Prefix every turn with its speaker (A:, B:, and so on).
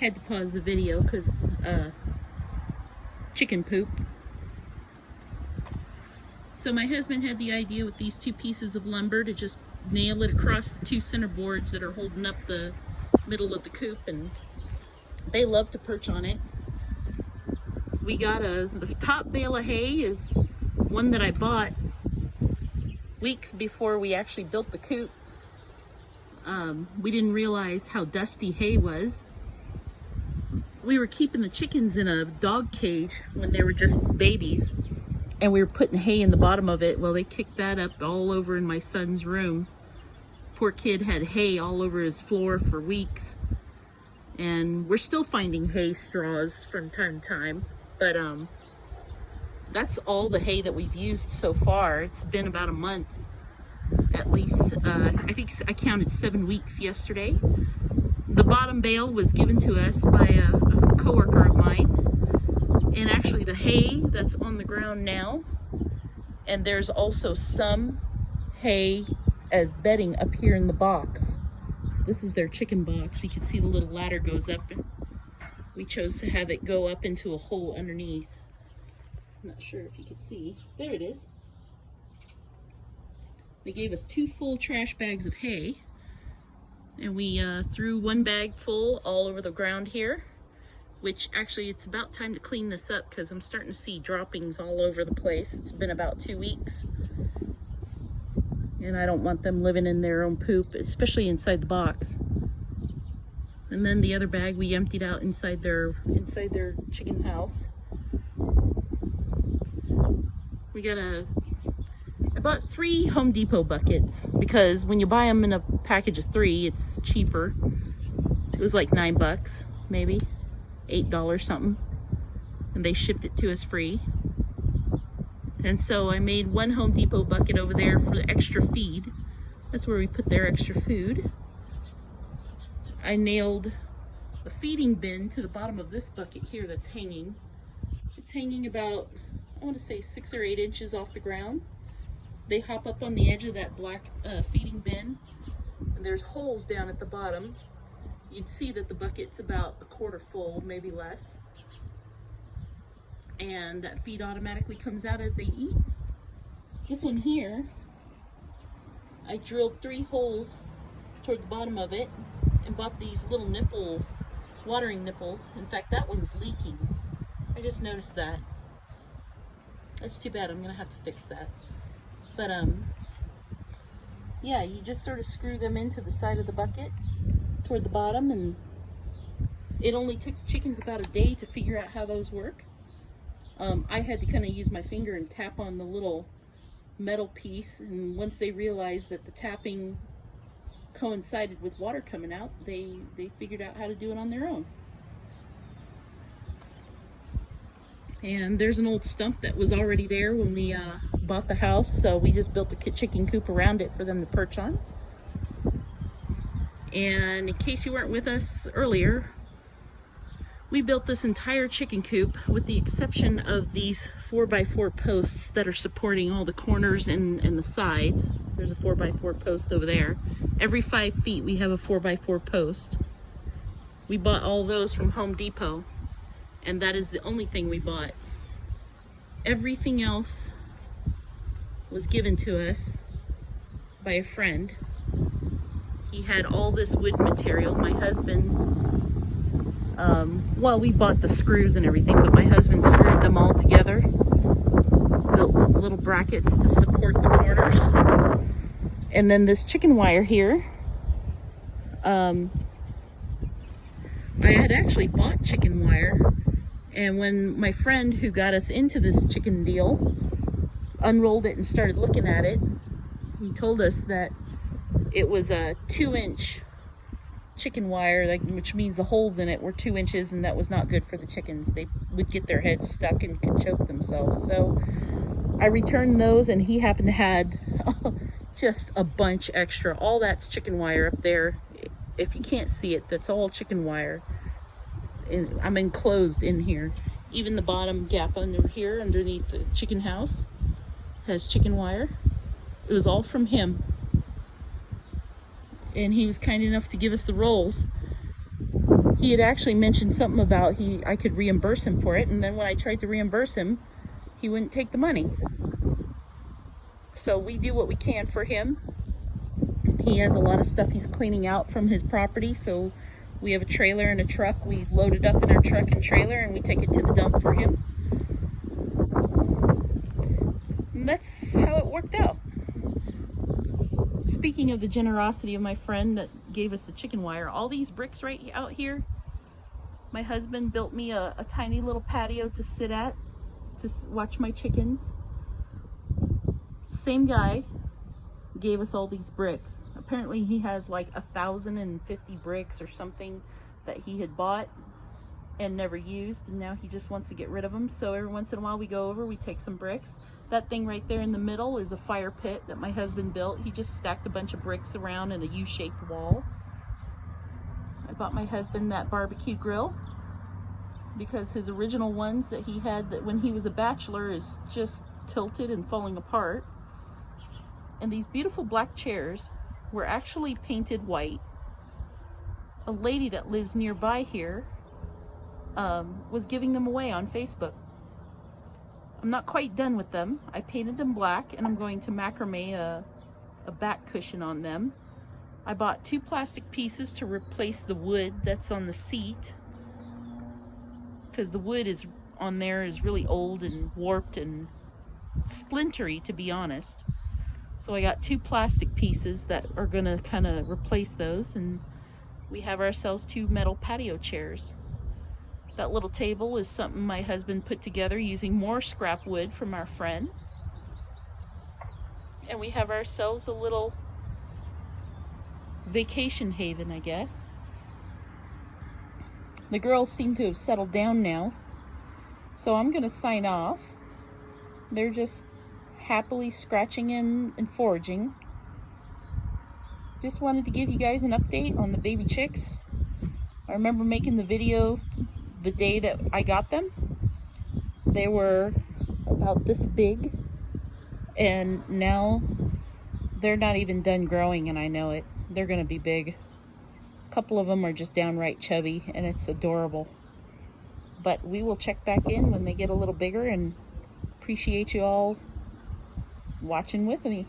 A: had to pause the video because chicken poop. So my husband had the idea with these 2 pieces of lumber to just nail it across the 2 center boards that are holding up the middle of the coop, and they love to perch on it. We got the top bale of hay is one that I bought weeks before we actually built the coop. We didn't realize how dusty hay was. We were keeping the chickens in a dog cage when they were just babies, and we were putting hay in the bottom of it. Well, they kicked that up all over in my son's room. Poor kid had hay all over his floor for weeks, and we're still finding hay straws from time to time, but that's all the hay that we've used so far. It's been about a month at least. I think I counted 7 weeks yesterday. The bottom bale was given to us by a coworker of mine, and actually the hay that's on the ground now, and there's also some hay as bedding up here in the box. This is their chicken box. You can see the little ladder goes up, and we chose to have it go up into a hole underneath. I'm not sure if you can see. There it is. They gave us 2 full trash bags of hay, and we threw 1 bag full all over the ground here, which actually it's about time to clean this up because I'm starting to see droppings all over the place. It's been about 2 weeks, and I don't want them living in their own poop, especially inside the box. And then the other bag we emptied out inside their chicken house. We got I bought 3 Home Depot buckets because when you buy them in a package of 3, it's cheaper. It was like $9, maybe $8 something, and they shipped it to us free. And so I made 1 Home Depot bucket over there for the extra feed. That's where we put their extra food. I nailed the feeding bin to the bottom of this bucket here that's hanging. It's hanging about, I want to say 6 or 8 inches off the ground. They hop up on the edge of that black feeding bin, and there's holes down at the bottom. You'd see that the bucket's about a quarter full, maybe less. And that feed automatically comes out as they eat. This one here, I drilled 3 holes toward the bottom of it and bought these little nipples, watering nipples. In fact, that one's leaking. I just noticed that. That's too bad. I'm gonna have to fix that. But yeah, you just sort of screw them into the side of the bucket toward the bottom, and it only took the chickens about a day to figure out how those work. I had to kind of use my finger and tap on the little metal piece, and once they realized that the tapping coincided with water coming out, they figured out how to do it on their own. And there's an old stump that was already there when we bought the house, so we just built a chicken coop around it for them to perch on. And in case you weren't with us earlier, we built this entire chicken coop with the exception of these 4x4 posts that are supporting all the corners and the sides. There's a 4x4 post over there. Every 5 feet we have a 4x4 post. We bought all those from Home Depot, and that is the only thing we bought. Everything else was given to us by a friend. He had all this wood material. My husband, well, we bought the screws and everything, but my husband screwed them all together, built little brackets to support the corners. And then this chicken wire here, I had actually bought chicken wire, and when my friend who got us into this chicken deal unrolled it and started looking at it, he told us that it was a 2-inch chicken wire, which means the holes in it were 2 inches, and that was not good for the chickens. They would get their heads stuck and could choke themselves. So I returned those, and he happened to had just a bunch extra. All that's chicken wire up there. If you can't see it, that's all chicken wire. I'm enclosed in here. Even the bottom gap under here, underneath the chicken house, has chicken wire. It was all from him. And he was kind enough to give us the rolls. he had actually mentioned something about I could reimburse him for it, and then when I tried to reimburse him, he wouldn't take the money. So we do what we can for him. He has a lot of stuff he's cleaning out from his property, so we have a trailer and a truck. We load it up in our truck and trailer and we take it to the dump for him. And that's how it worked out. Speaking of the generosity of my friend that gave us the chicken wire, all these bricks right out here, my husband built me a tiny little patio to sit at to watch my chickens. Same guy gave us all these bricks. Apparently he has like 1,050 bricks or something that he had bought and never used, and now he just wants to get rid of them. So every once in a while we go over, we take some bricks. That thing right there in the middle is a fire pit that my husband built. He just stacked a bunch of bricks around in a U-shaped wall. I bought my husband that barbecue grill because his original ones that he had that when he was a bachelor is just tilted and falling apart. And these beautiful black chairs were actually painted white. A lady that lives nearby here was giving them away on Facebook. I'm not quite done with them. I painted them black and I'm going to macrame a back cushion on them. I bought 2 plastic pieces to replace the wood that's on the seat, because the wood is on there is really old and warped and splintery, to be honest. So I got 2 plastic pieces that are gonna kind of replace those, and we have ourselves 2 metal patio chairs. That little table is something my husband put together using more scrap wood from our friend. And we have ourselves a little vacation haven, I guess. The girls seem to have settled down now, so I'm gonna sign off. They're just happily scratching and foraging. Just wanted to give you guys an update on the baby chicks. I remember making the video the day that I got them. They were about this big, and now they're not even done growing, and I know it. They're gonna be big. A couple of them are just downright chubby, and it's adorable. But we will check back in when they get a little bigger, and appreciate you all watching with me.